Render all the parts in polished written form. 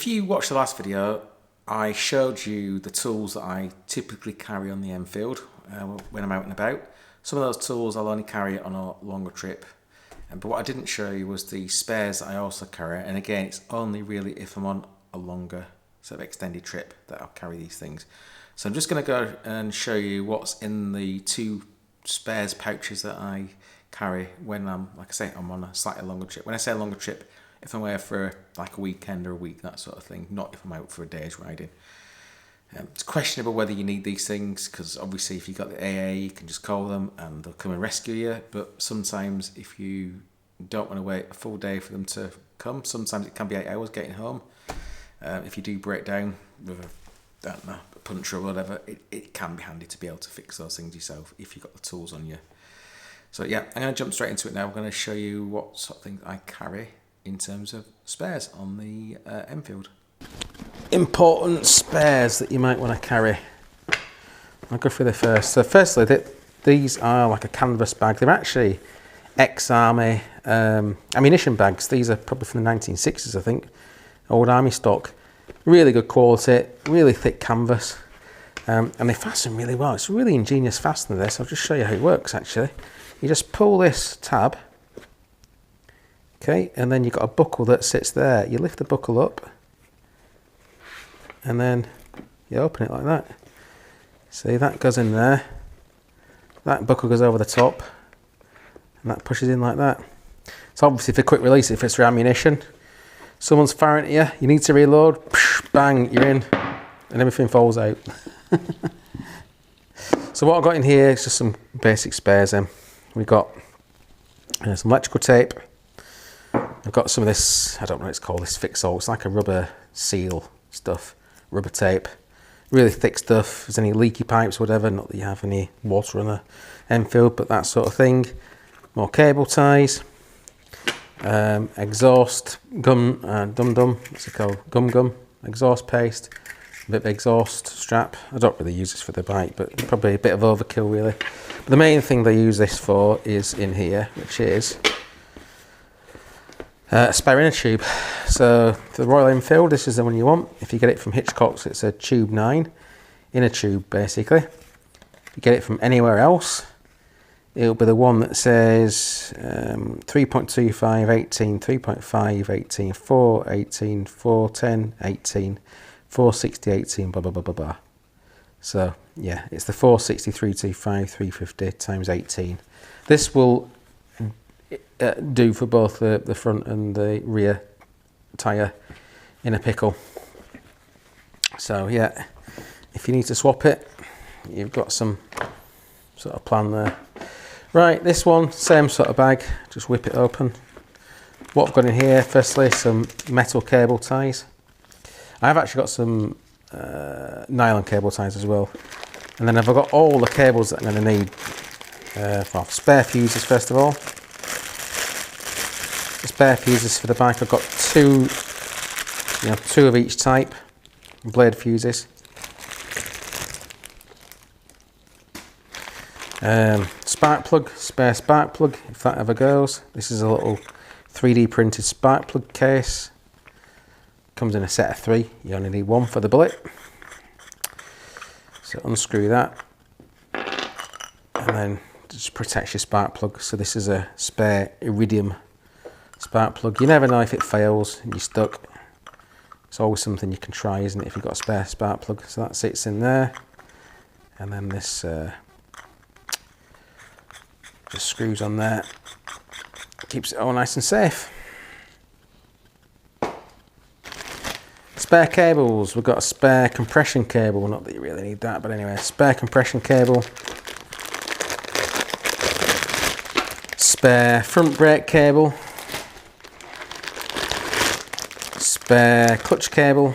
if you watched the last video, I showed you the tools that I typically carry on the Enfield when I'm out and about. Some of those tools I'll only carry on a longer trip. But what I didn't show you was the spares that I also carry. And again, it's only really if I'm on a longer sort of extended trip that I'll carry these things. So I'm just going to go and show you what's in the 2 spares pouches that I carry when I'm, like I say, I'm on a slightly longer trip. When I say a longer trip, if I'm away for like a weekend or a week, that sort of thing, not if I'm out for a day's riding. It's questionable whether you need these things, because obviously if you've got the AA, you can just call them and they'll come and rescue you. But sometimes if you don't want to wait a full day for them to come, sometimes it can be 8 hours getting home. If you do break down with a puncture or whatever, it can be handy to be able to fix those things yourself if you've got the tools on you. So yeah, I'm going to jump straight into it now. I'm going to show you what sort of things I carry in terms of spares on the Enfield. Important spares that you might want to carry. I'll go through the first. So firstly, these are like a canvas bag. They're actually ex-army ammunition bags. These are probably from the 1960s, I think. Old army stock. Really good quality, really thick canvas. And they fasten really well. It's a really ingenious fastener, this. I'll just show you how it works, actually. You just pull this tab. Okay, and then you've got a buckle that sits there. You lift the buckle up. And then you open it like that. See, that goes in there. That buckle goes over the top. And that pushes in like that. So obviously for quick release, if it's for ammunition, someone's firing at you, you need to reload, bang, you're in, and everything falls out. So what I've got in here is just some basic spares then. We've got some electrical tape. I've got some of this, I don't know what it's called, this fix-all. It's like a rubber seal stuff, rubber tape. Really thick stuff. If there's any leaky pipes, whatever, not that you have any water on a Enfield, but that sort of thing. More cable ties. Exhaust gum, what's it called? Gum, exhaust paste, a bit of exhaust strap. I don't really use this for the bike, but probably a bit of overkill really. But the main thing they use this for is in here, which is a spare inner tube. So for the Royal Enfield, this is the one you want. If you get it from Hitchcock's, it's a tube 9, inner tube basically. If you get it from anywhere else, it'll be the one that says 3.25, 18, 3.5, 18, 4, 18, 4, 10, 18, 460, 18, blah, blah, blah, blah, blah. So, yeah, it's the 460, 325, 350 times 18. This will do for both the front and the rear tyre in a pickle. So, yeah, if you need to swap it, you've got some sort of plan there. Right, this one, same sort of bag, just whip it open. What I've got in here, firstly, some metal cable ties. I've actually got some nylon cable ties as well. And then I've got all the cables that I'm going to need. Well, spare fuses first of all. The spare fuses for the bike, I've got two of each type, blade fuses. Spark plug, spare spark plug if that ever goes. This is a little 3D printed spark plug case. Comes in a set of 3. You only need 1 for the bullet. So unscrew that, and then just protects your spark plug. So this is a spare iridium spark plug. You never know if it fails and you're stuck. It's always something you can try, isn't it, if you've got a spare spark plug. So that sits in there, and then this just screws on there, keeps it all nice and safe. Spare cables, we've got a spare compression cable, not that you really need that, but anyway, spare compression cable. Spare front brake cable. Spare clutch cable.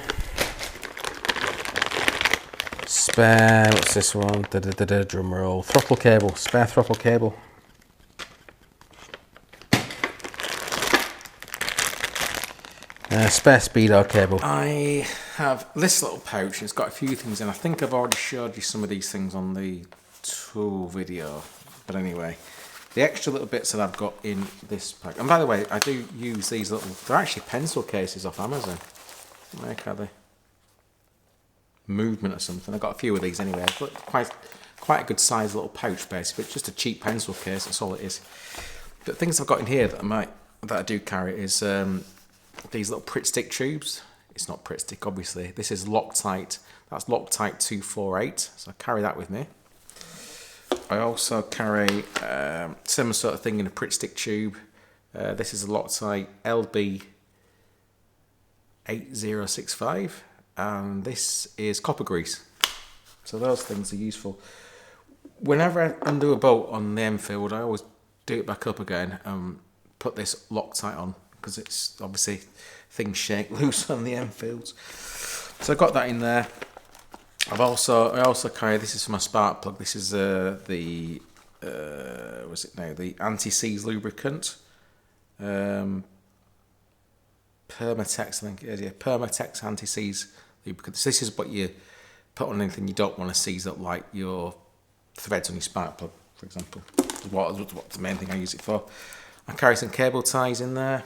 Spare, what's this one? Drum roll. Throttle cable, spare throttle cable. Spare speedo cable. I have this little pouch. It's got a few things in. I think I've already showed you some of these things on the tool video. But anyway, the extra little bits that I've got in this pack. And by the way, I do use these little, they're actually pencil cases off Amazon. like how the movement or something. I've got a few of these anyway. But quite a good sized little pouch basically. It's just a cheap pencil case, that's all it is. But things I've got in here that I do carry is these little Pritt stick tubes. It's not Pritt stick obviously. This is Loctite. That's Loctite 248. So I carry that with me. I also carry similar sort of thing in a Pritt stick tube. This is a Loctite LB 8065 and this is copper grease. So those things are useful. Whenever I undo a bolt on the Enfield, I always do it back up again and put this Loctite on because it's obviously things shake loose on the Enfields. So I've got that in there. I also carry, this is for my spark plug. This is the anti-seize lubricant. Permatex, I think it is. Yeah, Permatex anti-seize lubricant. So this is what you put on anything you don't want to seize up, like your threads on your spark plug, for example. What's the main thing I use it for. I carry some cable ties in there.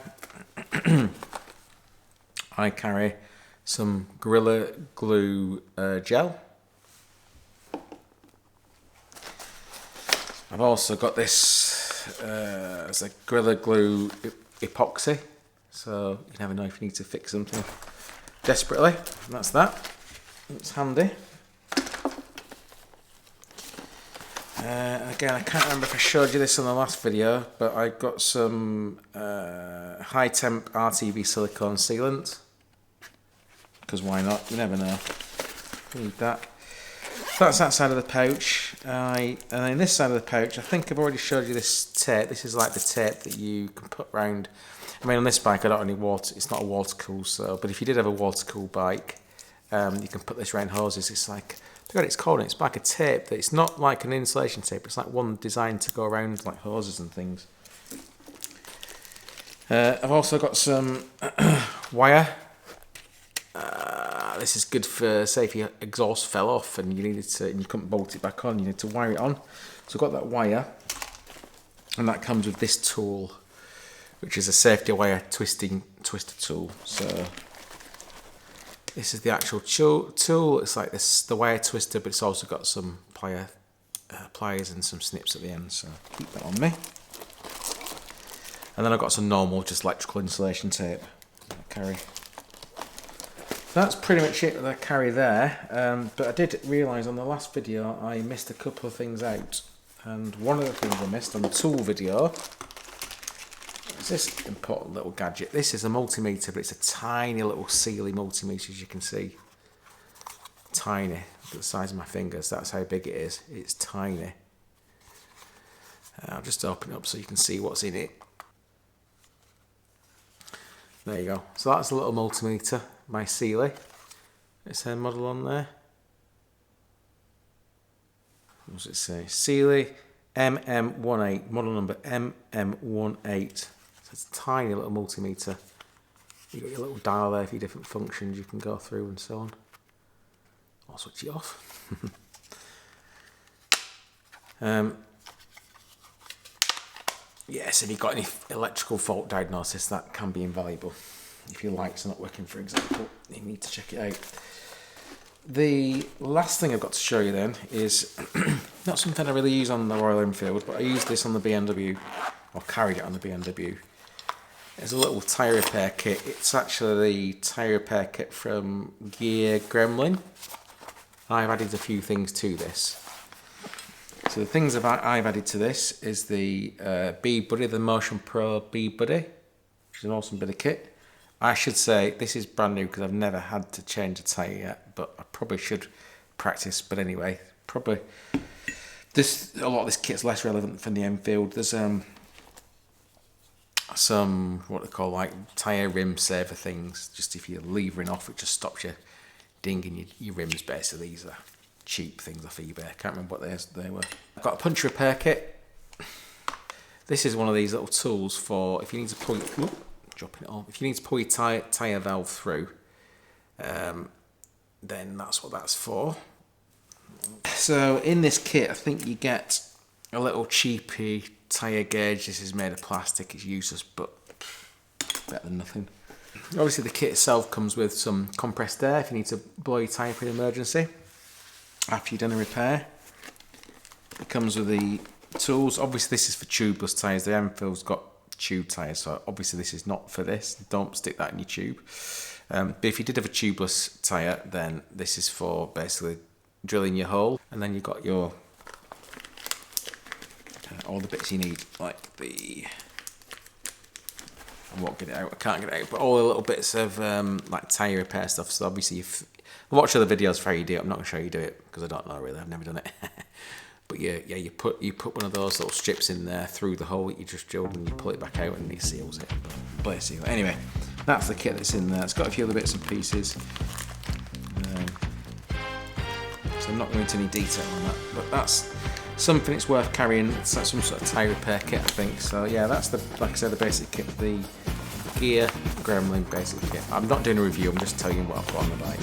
I carry some Gorilla Glue gel. I've also got this it's a Gorilla Glue epoxy, so you never know if you need to fix something desperately. And that's that. It's handy. Again, I can't remember if I showed you this in the last video, but I got some high temp RTV silicone sealant. Because why not? You never know. Need that. That's that side of the pouch. And then this side of the pouch, I think I've already showed you this tape. This is like the tape that you can put round. I mean, on this bike, I don't really it's not a water cool, so. But if you did have a water cool bike, you can put this round hoses. It's like, I forgot what it's called. It's like a tape. That it's not like an insulation tape. It's like one designed to go around like hoses and things. I've also got some wire. This is good for, say, if your exhaust fell off and you needed to, and you couldn't bolt it back on, you need to wire it on. So I've got that wire, and that comes with this tool, which is a safety wire twister tool. So this is the actual tool. It's like this, the wire twister, but it's also got some pliers and some snips at the end. So keep that on me. And then I've got some normal, just electrical insulation tape that I carry. That's pretty much it that I carry there, but I did realise on the last video I missed a couple of things out, and one of the things I missed on the tool video is this important little gadget. This is a multimeter, but it's a tiny little Sealy multimeter, as you can see. Tiny, the size of my fingers, that's how big it is. It's tiny. I'll just open it up so you can see what's in it. There you go. So that's a little multimeter by Sealy. It's her model on there. What does it say? Sealy MM18, model number MM18. So it's a tiny little multimeter. You've got your little dial there for your different functions you can go through and so on. I'll switch it off. Yes, if you've got any electrical fault diagnosis, that can be invaluable. If your lights are not working, for example, you need to check it out. The last thing I've got to show you then is not something I really use on the Royal Enfield, but I used this on the BMW, or carried it on the BMW. It's a little tyre repair kit. It's actually the tyre repair kit from Gear Gremlin. I've added a few things to this. So the things I've added to this is the Bead Buddy, the Motion Pro Bead Buddy, which is an awesome bit of kit. I should say this is brand new because I've never had to change a tyre yet, but I probably should practice. But anyway, probably a lot of this kit's less relevant for the Enfield. There's some what they call like tyre rim saver things. Just if you're levering off, it just stops you dinging your rims. Basically, these are cheap things off eBay. I can't remember what they were. I've got a punch repair kit. This is one of these little tools for if you need to pull. Dropping it off. If you need to pull your tyre valve through, then that's what that's for. So in this kit, I think you get a little cheapy tyre gauge. This is made of plastic. It's useless, but better than nothing. Obviously the kit itself comes with some compressed air if you need to blow your tyre for an emergency after you've done a repair. It comes with the tools. Obviously this is for tubeless tyres. The Enfield's got tube tyres, so obviously this is not for this. Don't stick that in your tube. But if you did have a tubeless tyre, then this is for basically drilling your hole. And then you've got your all the bits you need, like the... I won't get it out, I can't get it out, but all the little bits of like tyre repair stuff. So obviously if watch other videos for how you do it. I'm not going to show you do it because I don't know really, I've never done it. But yeah, you put one of those little strips in there through the hole that you just drilled, and you pull it back out and it seals it. Bless you. Anyway, that's the kit that's in there. It's got a few other bits and pieces. So I'm not going into any detail on that, but that's something it's worth carrying. It's like some sort of tyre repair kit, I think. So yeah, that's the, like I said, the basic kit, the gear gremlin basic kit. I'm not doing a review, I'm just telling you what I've got on the bike.